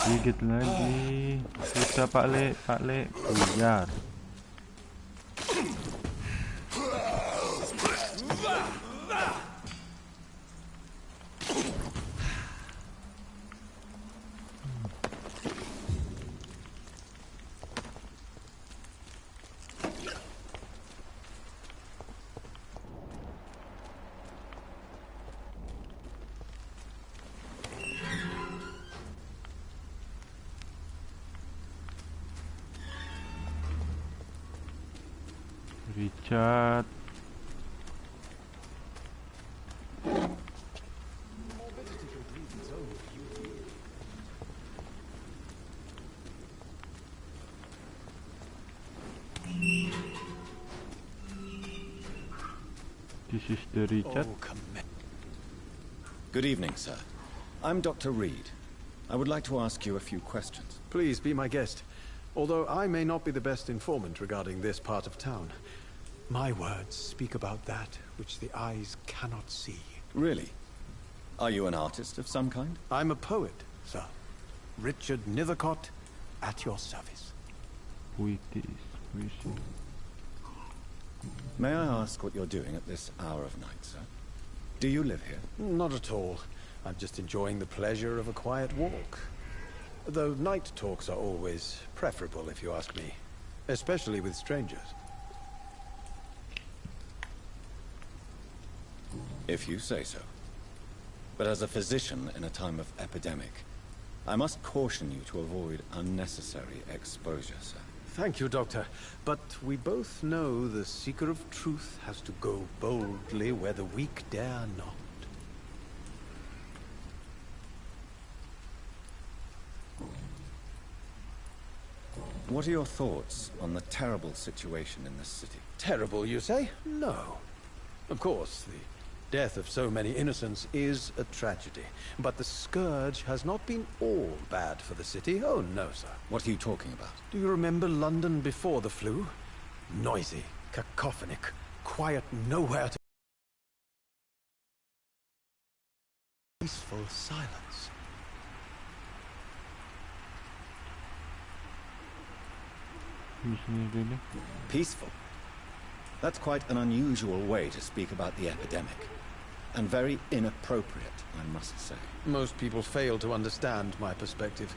Gigit lagi. Kita Pak Le, buyar. Richard. This is the Richard. Good evening, sir. I'm Dr. Reed. I would like to ask you a few questions. Please be my guest. Although I may not be the best informant regarding this part of town, my words speak about that which the eyes cannot see. Really? Are you an artist of some kind? I'm a poet, sir. Richard Nethercott, at your service. May I ask what you're doing at this hour of night, sir? Do you live here? Not at all. I'm just enjoying the pleasure of a quiet walk. Though night talks are always preferable, if you ask me. Especially with strangers. If you say so. But as a physician in a time of epidemic, I must caution you to avoid unnecessary exposure, sir. Thank you, Doctor. But we both know the seeker of truth has to go boldly where the weak dare not. What are your thoughts on the terrible situation in this city? Terrible, you say? No. Of course, the death of so many innocents is a tragedy. But the scourge has not been all bad for the city. Oh, no, sir. What are you talking about? Do you remember London before the flu? Noisy, cacophonic, quiet nowhere to... peaceful silence. Peaceful? That's quite an unusual way to speak about the epidemic. And very inappropriate, I must say. Most people fail to understand my perspective.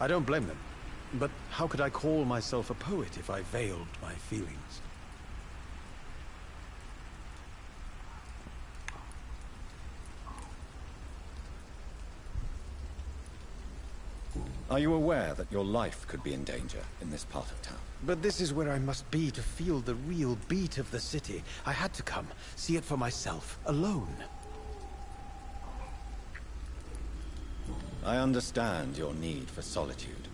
I don't blame them. But how could I call myself a poet if I veiled my feelings? Are you aware that your life could be in danger in this part of town? But this is where I must be to feel the real beat of the city. I had to come, see it for myself, alone. I understand your need for solitude,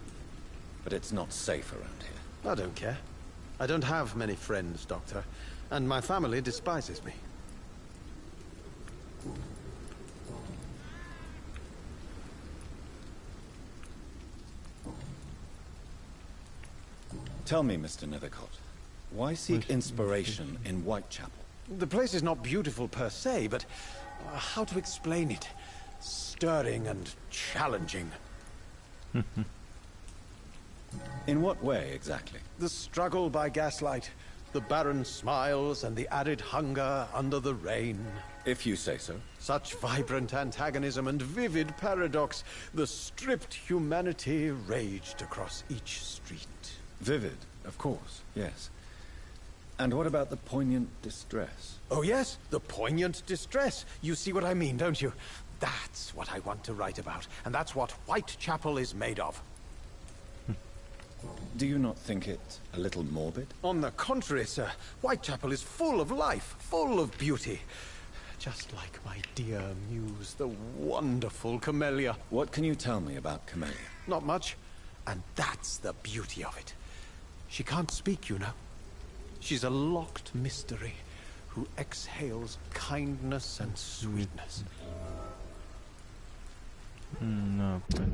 but it's not safe around here. I don't care. I don't have many friends, Doctor, and my family despises me. Tell me, Mr. Nethercott, why seek inspiration in Whitechapel? The place is not beautiful per se, but how to explain it? Stirring and challenging. In what way, exactly? The struggle by gaslight, The barren smiles and the arid hunger under the rain. If you say so. Such vibrant antagonism and vivid paradox. The stripped humanity raged across each street. Vivid, of course, yes. And what about the poignant distress? Oh yes, the poignant distress. You see what I mean, don't you? That's what I want to write about, and that's what Whitechapel is made of. Do you not think it a little morbid? On the contrary, sir. Whitechapel is full of life, full of beauty. Just like my dear muse, the wonderful Camellia. What can you tell me about Camellia? Not much, and that's the beauty of it. She can't speak, you know. She's a locked mystery who exhales kindness and sweetness. Apa?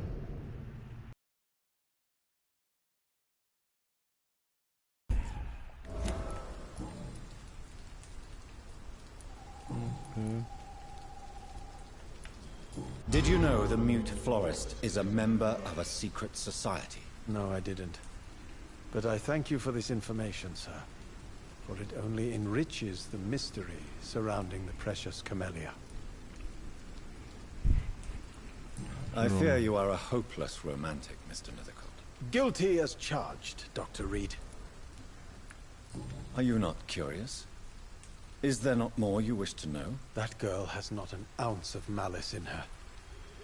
Did you know the mute florist is a member of a secret society? No, I didn't. But I thank you for this information, sir. For it only enriches the mystery surrounding the precious Camellia. I fear you are a hopeless romantic, Mr. Nethercourt. Guilty as charged, Dr. Reed. Are you not curious? Is there not more you wish to know? That girl has not an ounce of malice in her.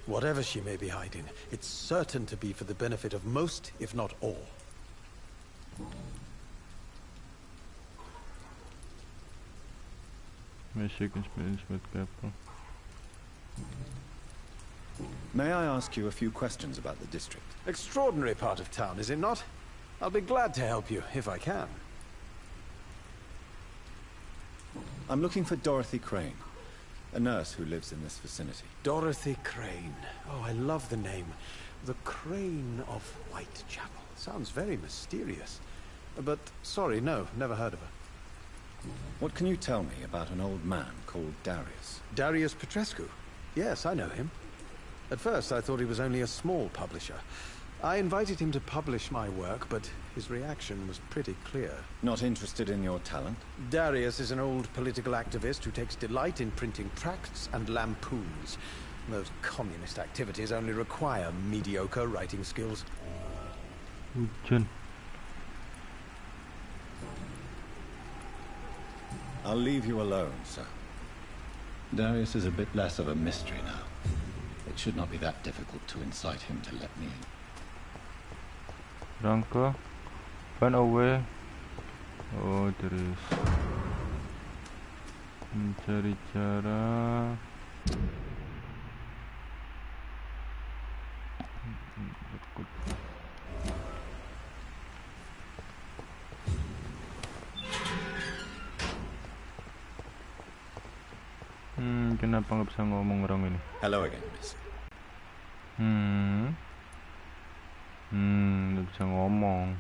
Whatever she may be hiding, it's certain to be for the benefit of most, if not all. May I ask you a few questions about the district? Extraordinary part of town, is it not? I'll be glad to help you, if I can. I'm looking for Dorothy Crane, a nurse who lives in this vicinity. Dorothy Crane. Oh, I love the name. The Crane of Whitechapel. Sounds very mysterious. But, sorry, no, never heard of her. What can you tell me about an old man called Darius? Darius Petrescu? Yes, I know him. At first, I thought he was only a small publisher. I invited him to publish my work, but his reaction was pretty clear. Not interested in your talent? Darius is an old political activist who takes delight in printing tracts and lampoons. Those communist activities only require mediocre writing skills. Hujan. I'll leave you alone, sir. Darius is a bit less of a mystery now. It should not be that difficult to incite him to let me in. Rangka, run away. Oh, terus mencari cara. Kenapa nggak bisa ngomong orang ini? Hello again, miss. Nggak bisa ngomong.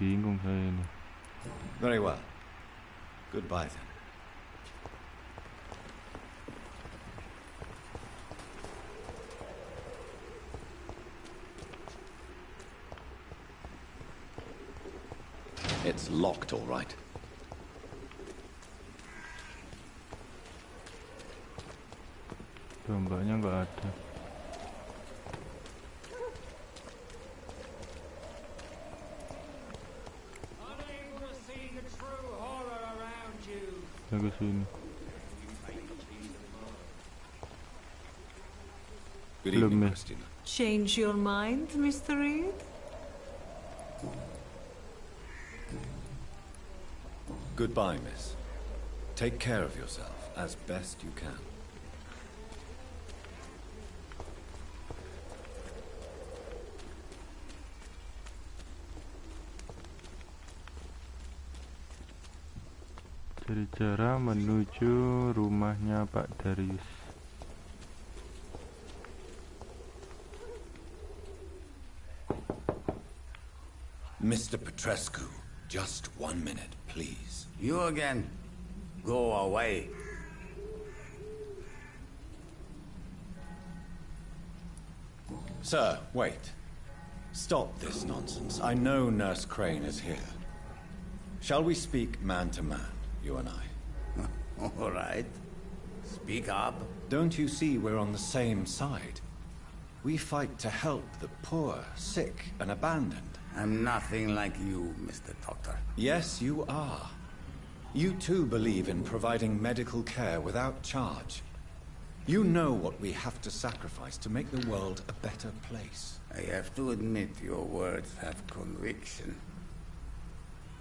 Bingung saya ini. Very well. Goodbye then. It's locked, all right. Dombanya nggak ada. Saya ke sini. Good Hello, evening, miss. Christina. Change your mind, Mr. Reed? Goodbye, miss. Take care of yourself as best you can. Cari cara menuju rumahnya Pak Darius. Mr. Petrescu, just 1 minute, please. You again? Go away. Sir, wait. Stop this nonsense. I know Nurse Crane is here. Shall we speak man to man, you and I? All right. Speak up. Don't you see we're on the same side? We fight to help the poor, sick, and abandoned. I'm nothing like you, Mr. Doctor. Yes, you are. You too believe in providing medical care without charge. You know what we have to sacrifice to make the world a better place. I have to admit your words have conviction.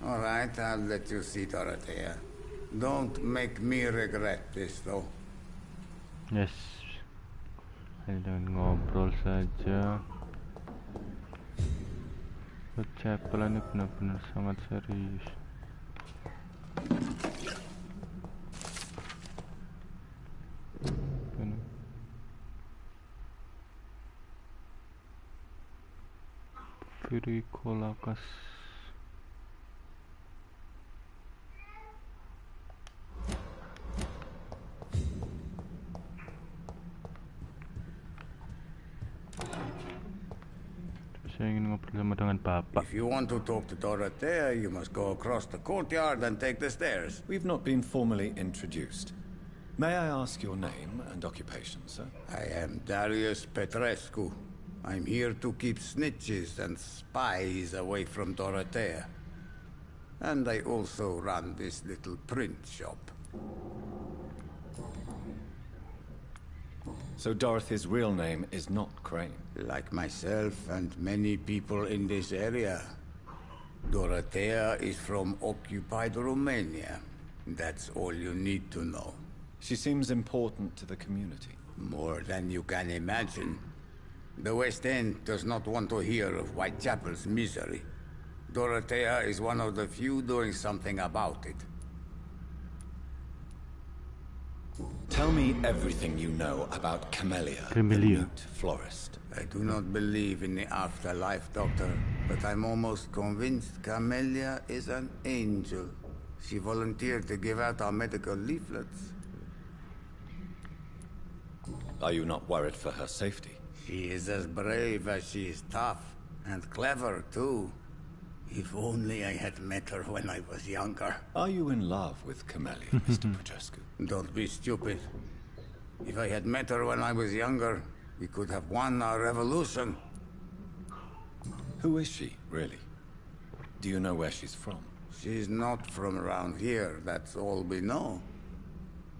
All right, I'll let you see Dorothea. Don't make me regret this, though. Yes. Hanya ngobrol saja. Chapel ini benar-benar sangat serius. Virikolakas. Saya ingin ngobrol sama dengan Bapak. If you want to talk to Dorothea, you must go across the courtyard and take the stairs. We've not been formally introduced. May I ask your name and occupation, sir? I am Darius Petrescu. I'm here to keep snitches and spies away from Dorothea. And I also run this little print shop. So Dorothy's real name is not Crane. Like myself and many people in this area, Dorothea is from occupied Romania. That's all you need to know. She seems important to the community. More than you can imagine. The West End does not want to hear of Whitechapel's misery. Dorothea is one of the few doing something about it. Tell me everything you know about Camellia, the Camellia. mute florist. I do not believe in the afterlife, Doctor, but I'm almost convinced Camellia is an angel. She volunteered to give out our medical leaflets. Are you not worried for her safety? She is as brave as she is tough, and clever, too. If only I had met her when I was younger. Are you in love with Camellia, Mr. Petrescu? Don't be stupid. If I had met her when I was younger, we could have won our revolution. Who is she, really? Do you know where she's from? She's not from around here, that's all we know.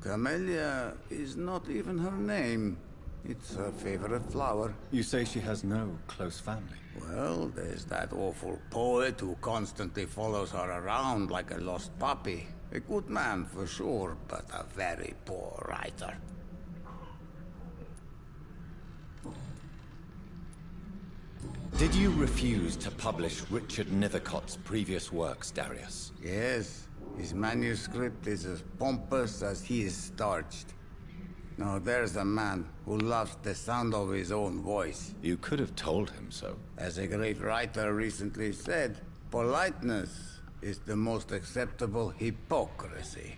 Camellia is not even her name. It's her favorite flower. You say she has no close family. Well, there's that awful poet who constantly follows her around like a lost puppy. A good man for sure, but a very poor writer. Did you refuse to publish Richard Nethercott's previous works, Darius? Yes, his manuscript is as pompous as he is starched. Now there's a man who loves the sound of his own voice. You could have told him so. As a great writer recently said, politeness is the most acceptable hypocrisy.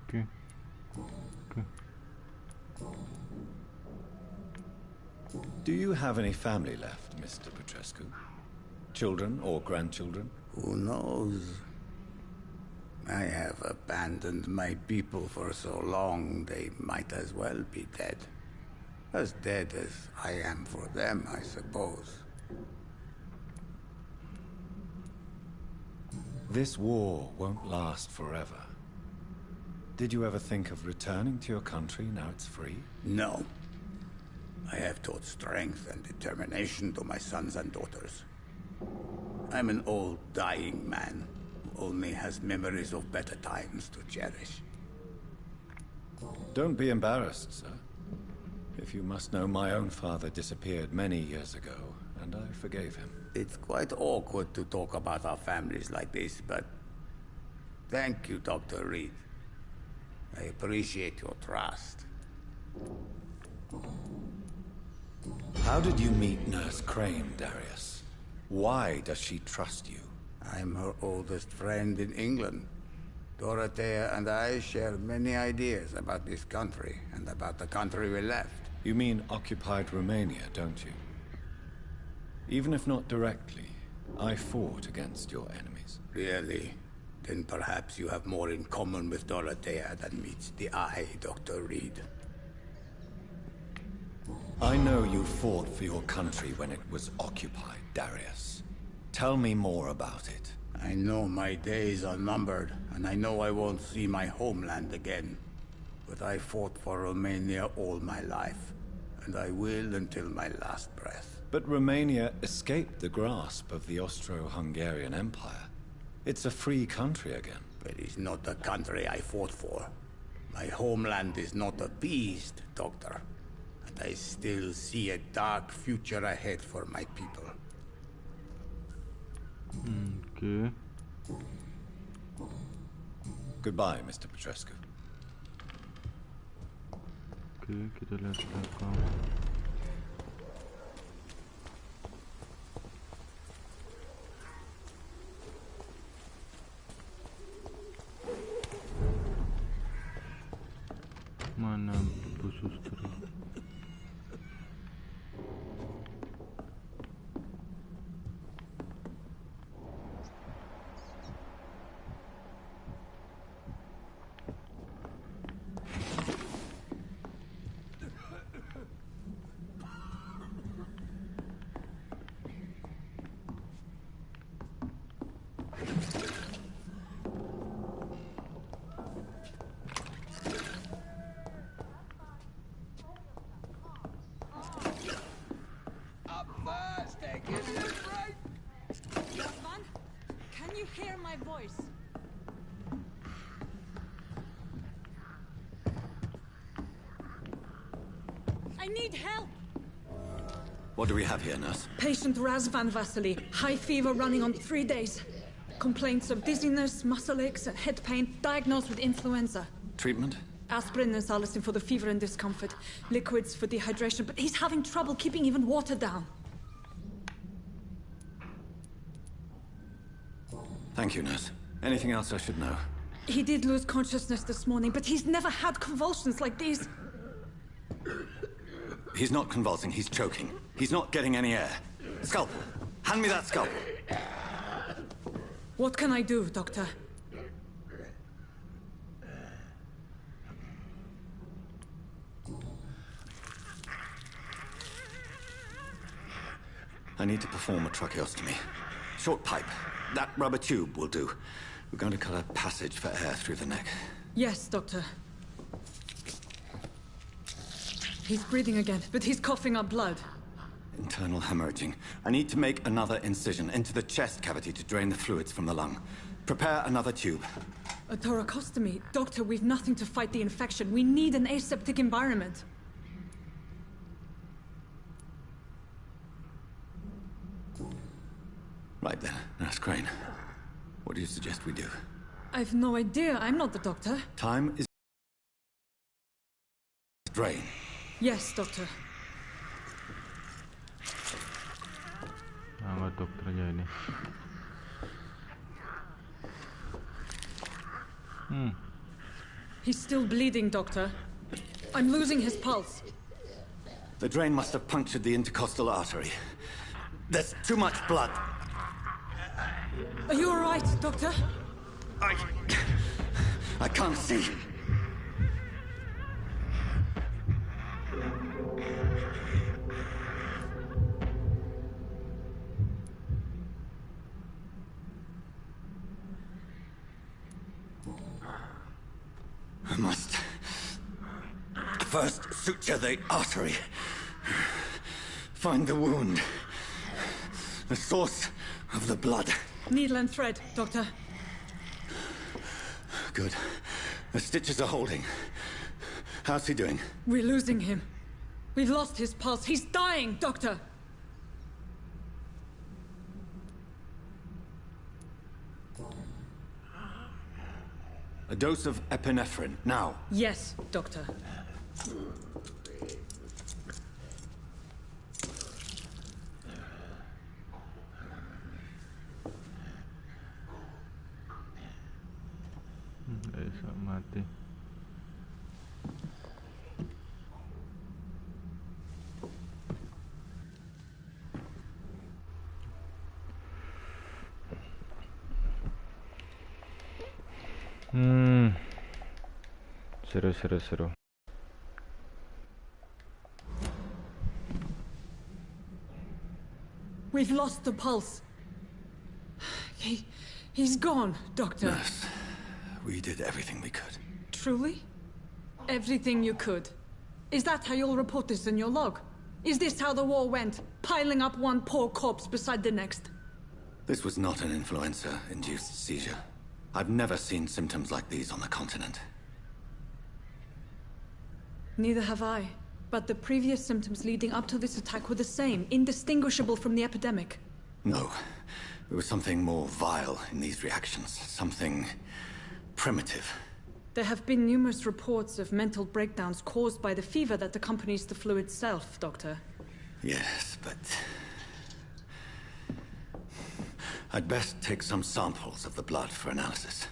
Okay. Do you have any family left, Mr. Petrescu? Children or grandchildren? Who knows? I have abandoned my people for so long, they might as well be dead. As dead as I am for them, I suppose. This war won't last forever. Did you ever think of returning to your country now it's free? No. I have taught strength and determination to my sons and daughters. I'm an old, dying man who only has memories of better times to cherish. Don't be embarrassed, sir. If you must know, my own father disappeared many years ago, and I forgave him. It's quite awkward to talk about our families like this, but thank you, Dr. Reed. I appreciate your trust. How did you meet Nurse Crane, Darius? Why does she trust you? I'm her oldest friend in England. Dorothea and I share many ideas about this country and about the country we left. You mean occupied Romania, don't you? Even if not directly, I fought against your enemies. Really? Then perhaps you have more in common with Dorothea than meets the eye, Dr. Reed. I know you fought for your country when it was occupied, Darius. Tell me more about it. I know my days are numbered, and I know I won't see my homeland again. But I fought for Romania all my life, and I will until my last breath. But Romania escaped the grasp of the Austro-Hungarian Empire. It's a free country again. But it's not the country I fought for. My homeland is not appeased, Doctor. And I still see a dark future ahead for my people. Oke. Goodbye, Mr. Petrescu. Oke, kita lihat belakang. Mana Bu Suster? Razvan, can you hear my voice? I need help! What do we have here, nurse? Patient Razvan Vasily. High fever running on 3 days. Complaints of dizziness, muscle aches, and head pain. Diagnosed with influenza. Treatment? Aspirin and salicin for the fever and discomfort. Liquids for dehydration, but he's having trouble keeping even water down. Thank you, nurse. Anything else I should know? He did lose consciousness this morning, but he's never had convulsions like these. He's not convulsing, he's choking. He's not getting any air. Scalpel! Hand me that scalpel! What can I do, Doctor? I need to perform a tracheostomy. Short pipe. That rubber tube will do. We're going to cut a passage for air through the neck. Yes, Doctor. He's breathing again, but he's coughing up blood. Internal hemorrhaging. I need to make another incision into the chest cavity to drain the fluids from the lung. Prepare another tube. A thoracostomy? Doctor, we've nothing to fight the infection. We need an aseptic environment. Right then, Nurse Crane. What do you suggest we do? I've no idea. I'm not the doctor. Time is... drain. Yes, Doctor. Nama dokternya ini. He's still bleeding, Doctor. I'm losing his pulse. The drain must have punctured the intercostal artery. There's too much blood. Are you all right, Doctor? I can't see. I must first suture the artery. Find the wound. The source of the blood. Needle and thread, Doctor. Good. The stitches are holding. How's he doing? We're losing him. We've lost his pulse. He's dying, Doctor. A dose of epinephrine, now. Yes, Doctor. Bisa mati. Seru. We've lost the pulse. He's gone, Doctor. Nurse, we did everything we could. Truly? Everything you could. Is that how you'll report this in your log? Is this how the war went? Piling up one poor corpse beside the next? This was not an influenza-induced seizure. I've never seen symptoms like these on the continent. Neither have I. But the previous symptoms leading up to this attack were the same, indistinguishable from the epidemic. No. There was something more vile in these reactions. Something primitive. There have been numerous reports of mental breakdowns caused by the fever that accompanies the flu itself, Doctor. Yes, but... I'd best take some samples of the blood for analysis.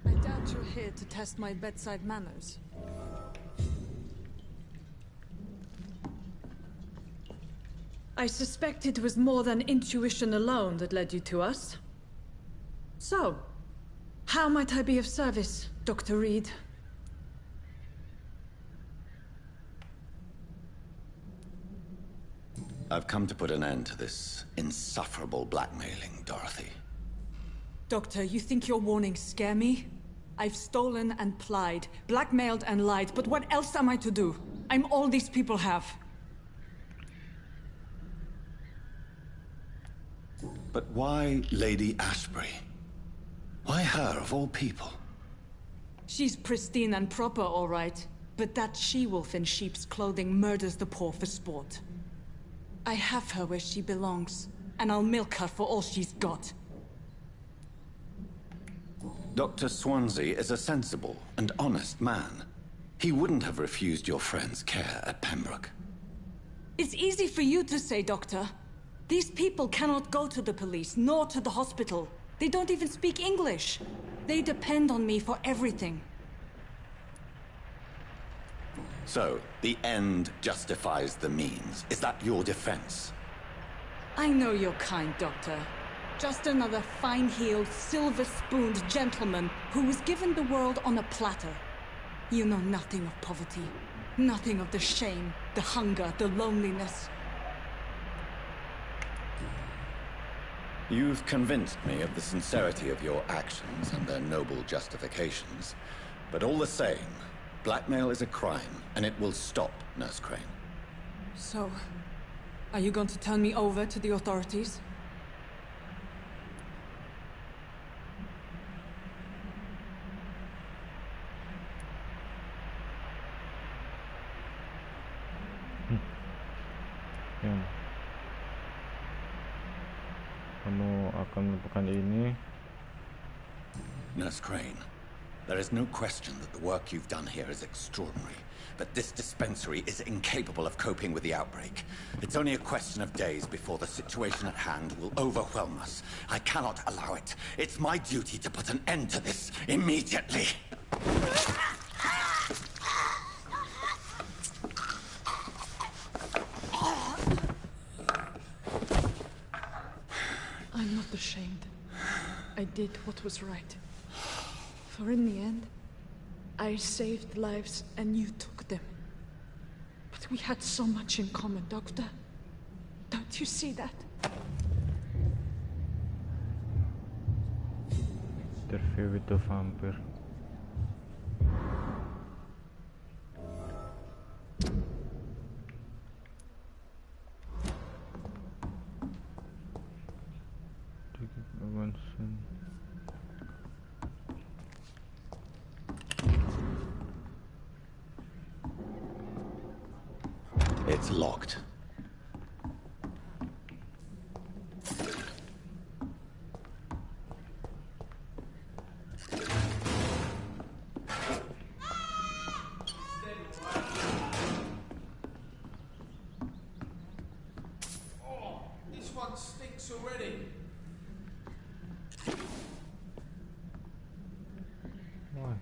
I doubt you're here to test my bedside manners. I suspect it was more than intuition alone that led you to us. So, how might I be of service, Dr. Reed? I've come to put an end to this insufferable blackmailing, Dorothy. Doctor, you think your warnings scare me? I've stolen and plied, blackmailed and lied, but what else am I to do? I'm all these people have. But why Lady Ashbury? Why her, of all people? She's pristine and proper, all right. But that she-wolf in sheep's clothing murders the poor for sport. I have her where she belongs, and I'll milk her for all she's got. Dr. Swansea is a sensible and honest man. He wouldn't have refused your friend's care at Pembroke. It's easy for you to say, Doctor. These people cannot go to the police, nor to the hospital. They don't even speak English. They depend on me for everything. So, the end justifies the means. Is that your defense? I know you're kind, Doctor. Just another fine-heeled, silver-spooned gentleman who was given the world on a platter. You know nothing of poverty. Nothing of the shame, the hunger, the loneliness. You've convinced me of the sincerity of your actions and their noble justifications. But all the same, blackmail is a crime, and it will stop, Nurse Crane. So, are you going to turn me over to the authorities? Yan. Kamu akan melakukan ini. Nurse Crane, there is no question that the work you've done here is extraordinary. But this dispensary is incapable of coping with the outbreak. It's only a question of days before the situation at hand will overwhelm us. I cannot allow it. It's my duty to put an end to this immediately. I'm not ashamed. I did what was right. For in the end, I saved lives and you took them. But we had so much in common, Doctor. Don't you see that? Interview with the Vampyr. Wawasan. It's locked. This one stinks already. Why?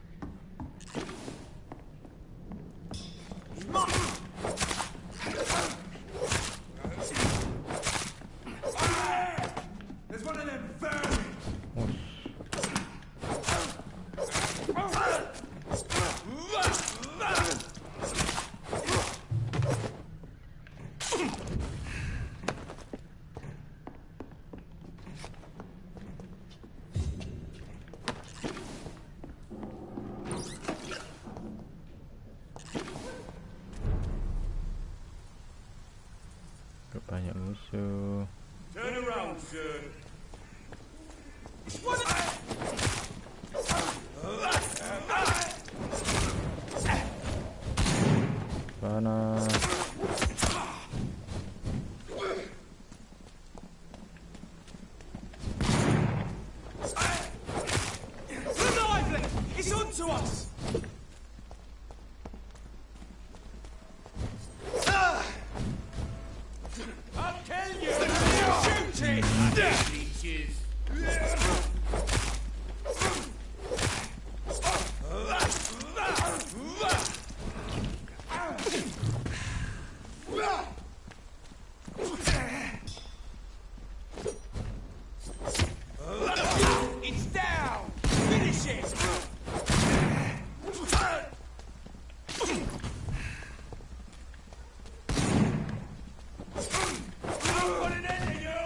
banyak musuh. Turn around, sir. Panas. Lively! It's on to us! I'll tell you! Shoot it! Leeches! It's down! Finish it! I've got an end of you!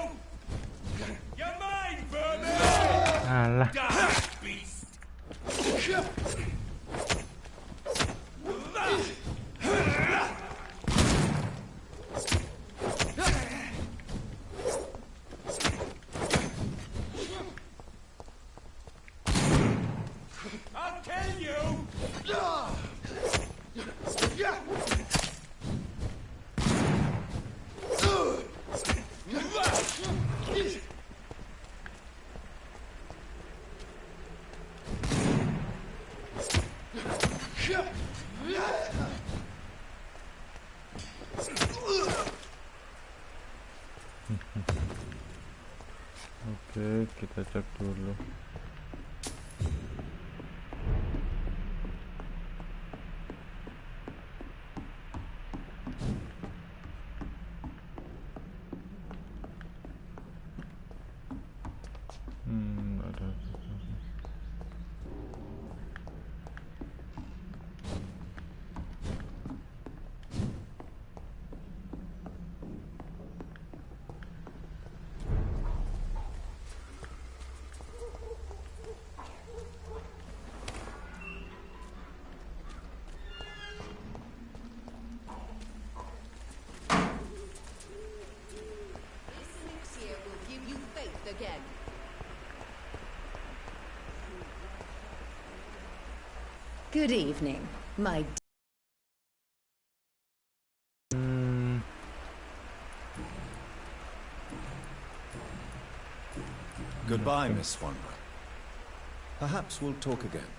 You're mine, Vampyr! Alah. Die, beast! I'll tell you! Oke, kita cek dulu. Ada. Again. Good evening, my Goodbye, Miss Wanderer. Perhaps we'll talk again.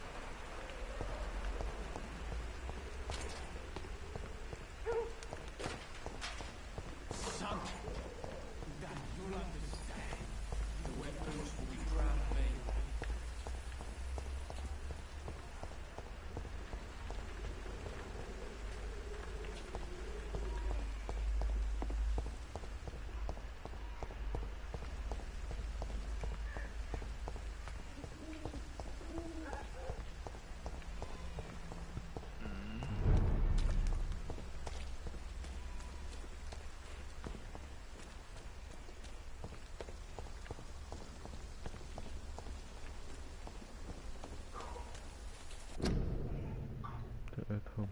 At home.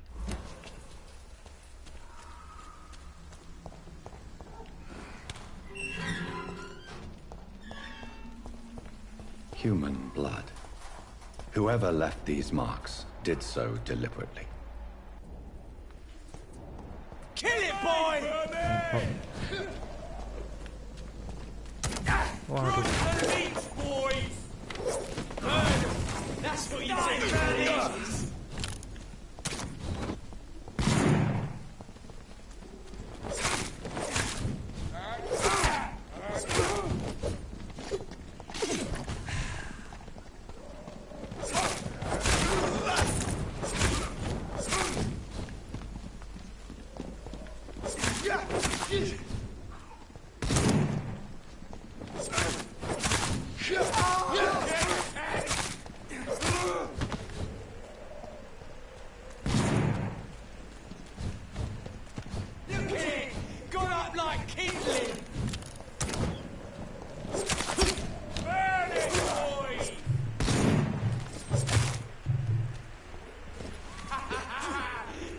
Human blood. Whoever left these marks did so deliberately. Kill it, boy! Run to the beach, boys! Murder! That's what you say around here!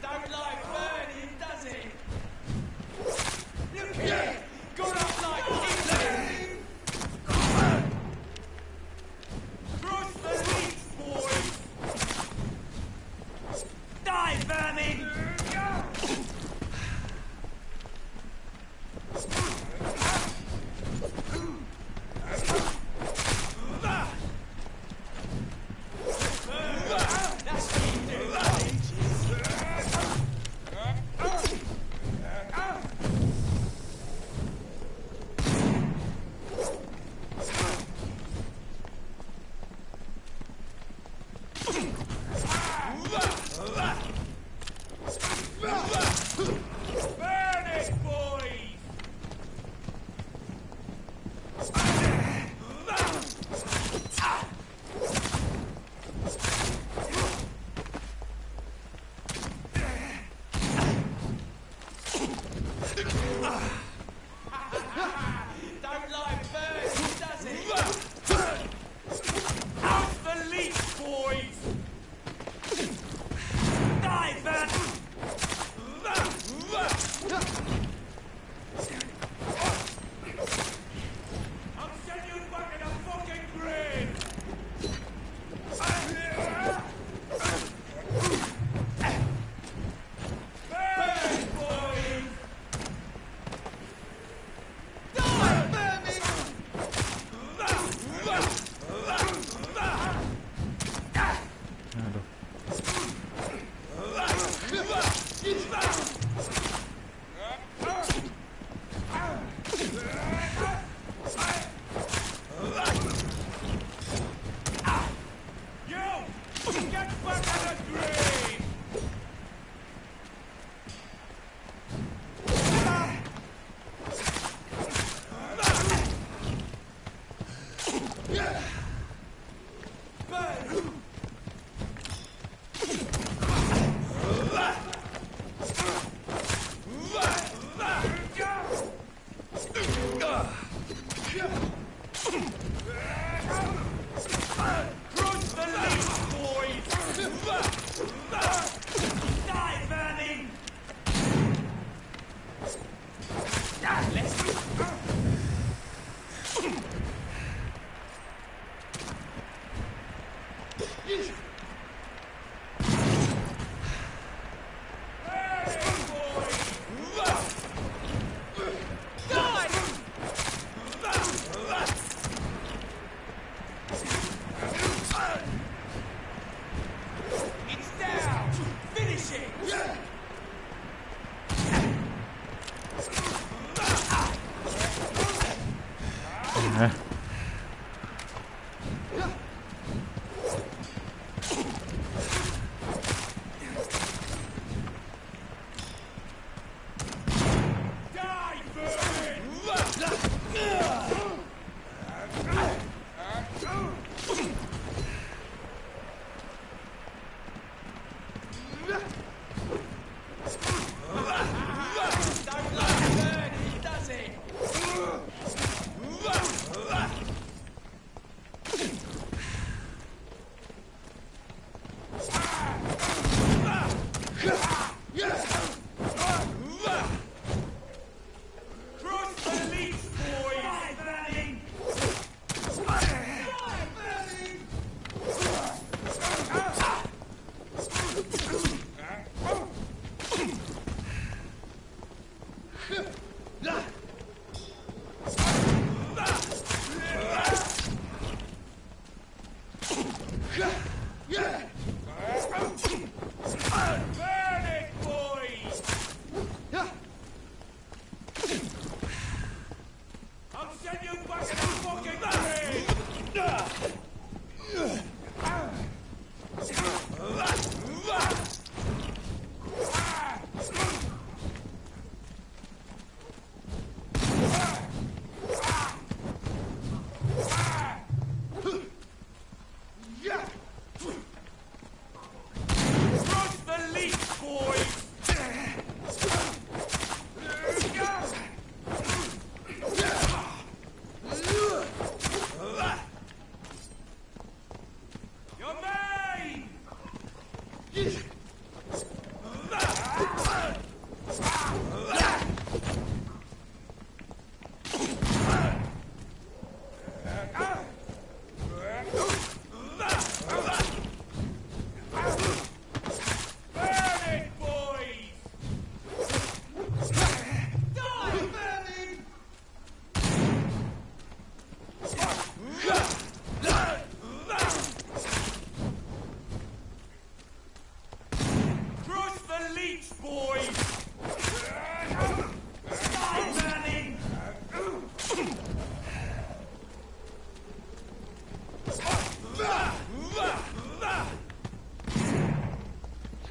Don't like burning, does it? Look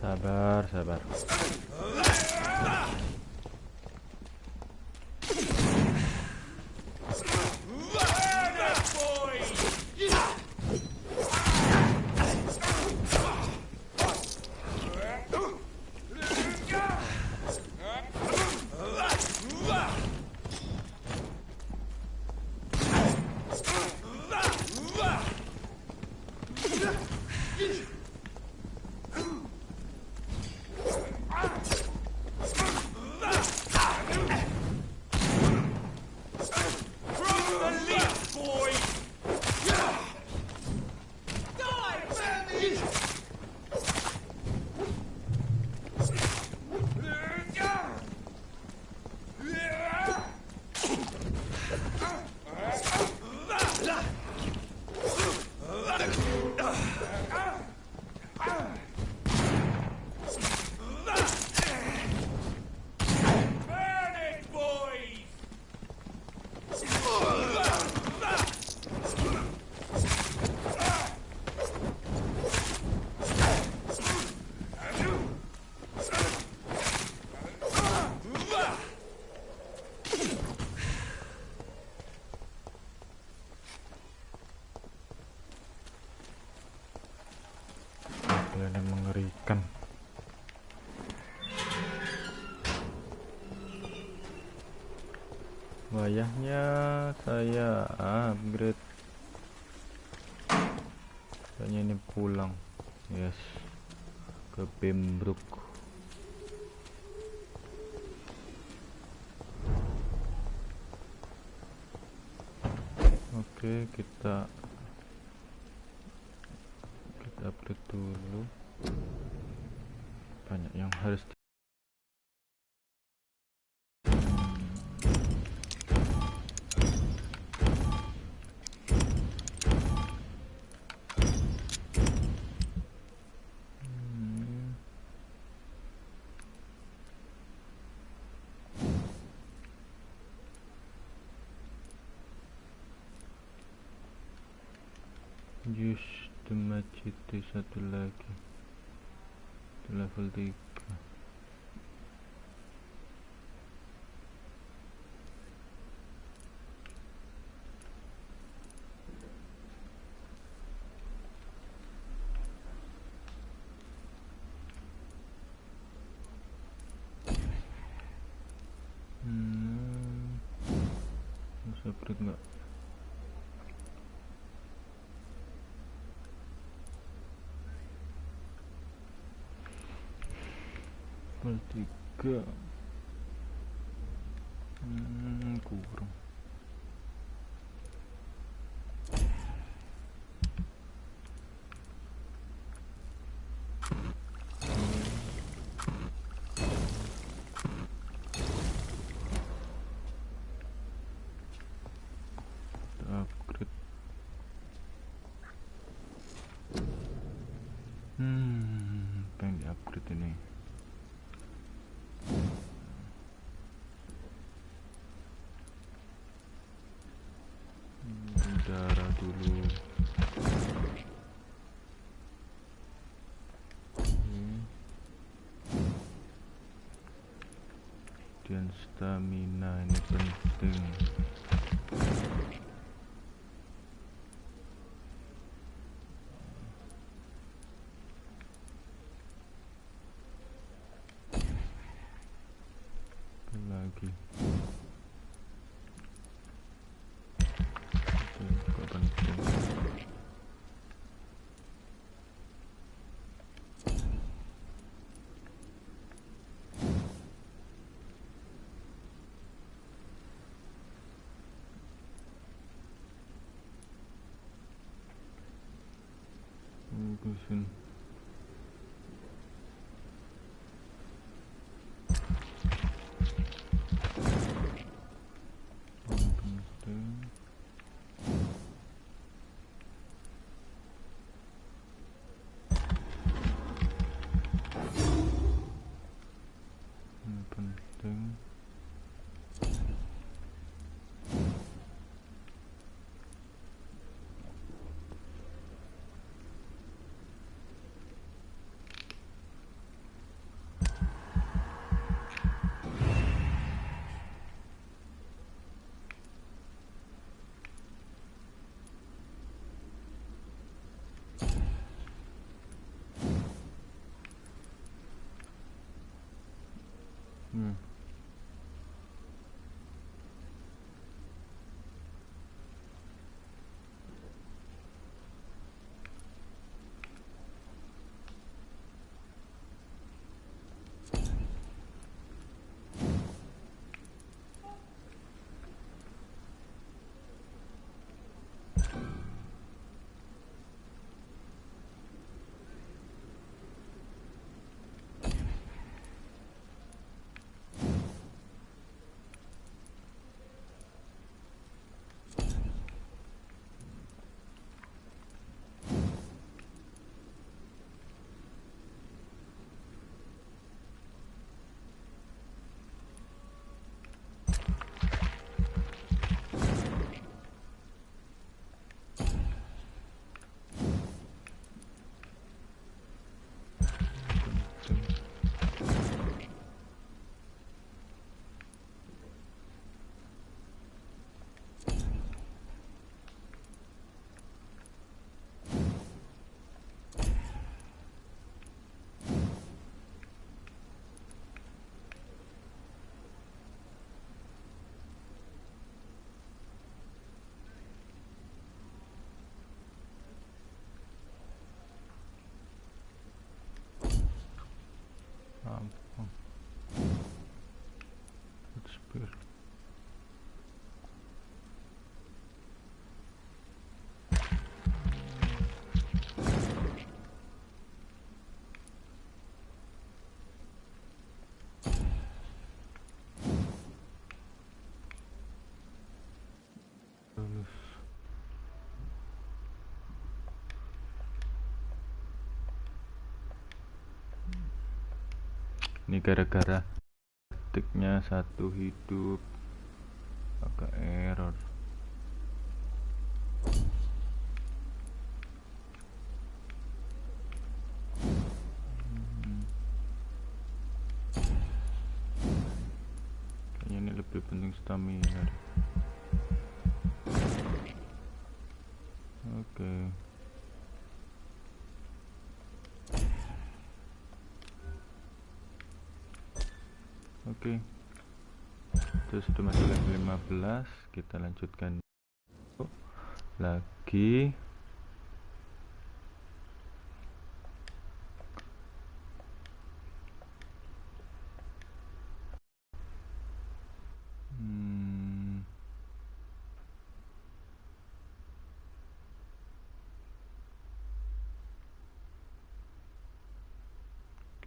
Sabar, sabar. Yang mengerikan. Wayahnya saya upgrade. Kayaknya ini pulang. Yes. Ke Pembroke. Oke, kita upgrade dulu. Banyak yang harus Use the machete satu lagi. Itu level 3. Bisa upgrade nggak? Level 3. Kurang. Upgrade. Pengen di upgrade ini. Darah dulu. Dan stamina ini penting. Lagi itu juga penting. Bagusin. Penting. Ampun. Spear. Ini gara-gara detiknya satu hidup agak error. lebih penting stamina. Oke. Oke. Itu sudah masuk level 15, kita lanjutkan lagi.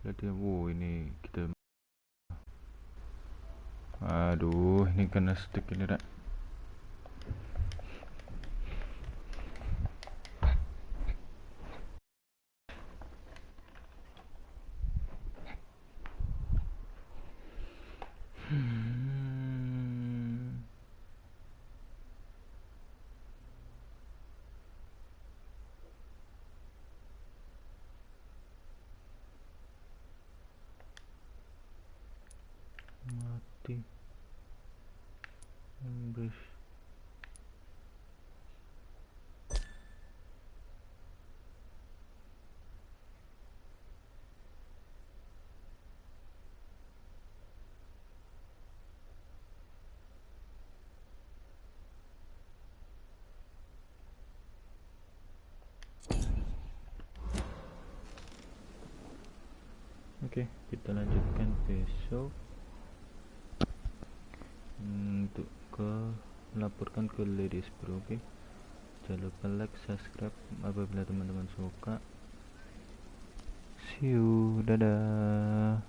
Lihat, ini kita, aduh, ini kena stick ini, Rak. Mati. Ambles. Oke, kita lanjutkan besok untuk laporkan ke ladies bro. Oke, jangan lupa like, subscribe apabila teman-teman suka. See you, dadah.